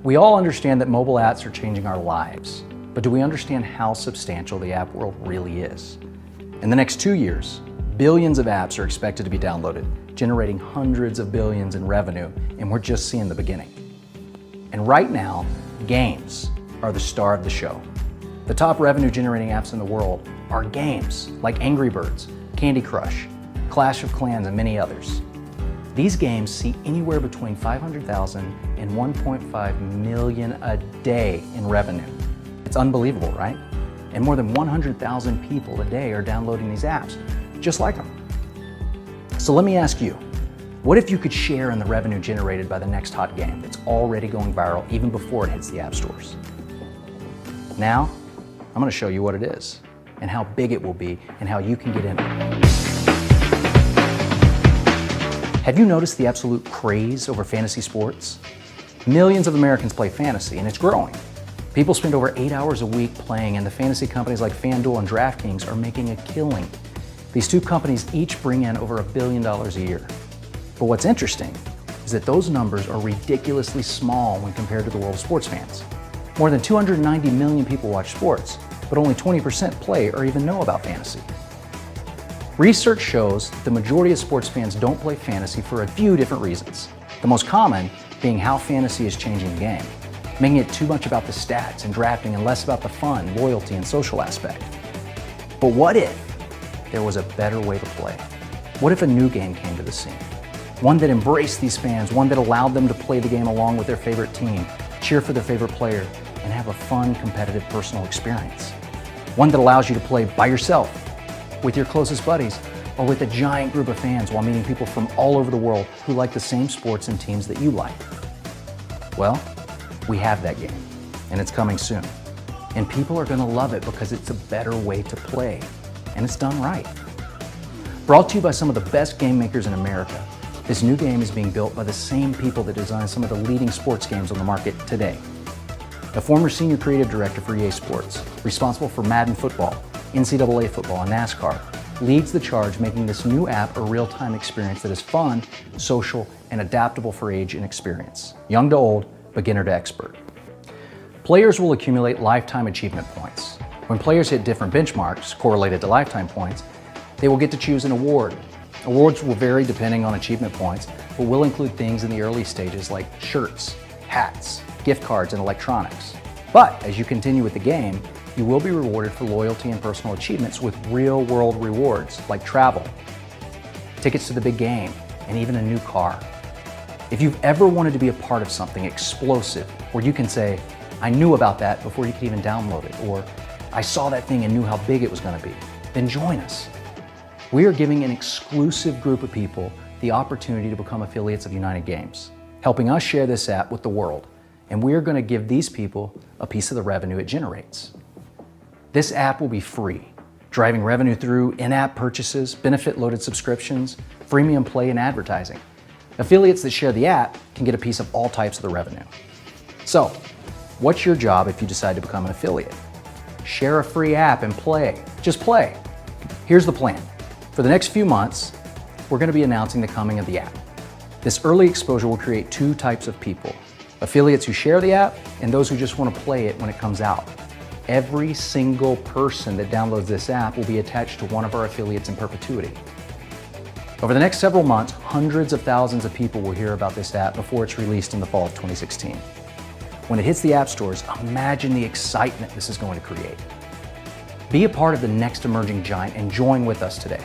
We all understand that mobile apps are changing our lives, but do we understand how substantial the app world really is? In the next 2 years, billions of apps are expected to be downloaded, generating hundreds of billions in revenue, and we're just seeing the beginning. And right now, games are the star of the show. The top revenue-generating apps in the world are games like Angry Birds, Candy Crush, Clash of Clans, and many others. These games see anywhere between 500,000 and 1.5 million a day in revenue. It's unbelievable, right? And more than 100,000 people a day are downloading these apps, just like them. So let me ask you, what if you could share in the revenue generated by the next hot game that's already going viral even before it hits the app stores? Now, I'm going to show you what it is, and how big it will be, and how you can get in it. Have you noticed the absolute craze over fantasy sports? Millions of Americans play fantasy, and it's growing. People spend over 8 hours a week playing, and the fantasy companies like FanDuel and DraftKings are making a killing. These two companies each bring in over $1 billion a year. But what's interesting is that those numbers are ridiculously small when compared to the world of sports fans. More than 290 million people watch sports, but only 20% play or even know about fantasy. Research shows that the majority of sports fans don't play fantasy for a few different reasons. The most common being how fantasy is changing the game, making it too much about the stats and drafting and less about the fun, loyalty, and social aspect. But what if there was a better way to play? What if a new game came to the scene? One that embraced these fans, one that allowed them to play the game along with their favorite team, cheer for their favorite player, and have a fun, competitive, personal experience. One that allows you to play by yourself, with your closest buddies, or with a giant group of fans while meeting people from all over the world who like the same sports and teams that you like. Well, we have that game, and it's coming soon. And people are gonna love it because it's a better way to play, and it's done right. Brought to you by some of the best game makers in America, this new game is being built by the same people that design some of the leading sports games on the market today. A former senior creative director for EA Sports, responsible for Madden football, NCAA football, and NASCAR, leads the charge making this new app a real-time experience that is fun, social, and adaptable for age and experience. Young to old, beginner to expert. Players will accumulate lifetime achievement points. When players hit different benchmarks correlated to lifetime points, they will get to choose an award. Awards will vary depending on achievement points, but will include things in the early stages like shirts, hats, gift cards, and electronics. But as you continue with the game, you will be rewarded for loyalty and personal achievements with real-world rewards like travel, tickets to the big game, and even a new car. If you've ever wanted to be a part of something explosive, where you can say, I knew about that before you could even download it, or I saw that thing and knew how big it was going to be, then join us. We are giving an exclusive group of people the opportunity to become affiliates of United Games, helping us share this app with the world. And we are going to give these people a piece of the revenue it generates. This app will be free, driving revenue through in-app purchases, benefit-loaded subscriptions, freemium play, and advertising. Affiliates that share the app can get a piece of all types of the revenue. So, what's your job if you decide to become an affiliate? Share a free app and play. Just play. Here's the plan. For the next few months, we're going to be announcing the coming of the app. This early exposure will create two types of people: affiliates who share the app and those who just want to play it when it comes out. Every single person that downloads this app will be attached to one of our affiliates in perpetuity. Over the next several months, hundreds of thousands of people will hear about this app before it's released in the fall of 2016. When it hits the app stores, imagine the excitement this is going to create. Be a part of the next emerging giant and join with us today.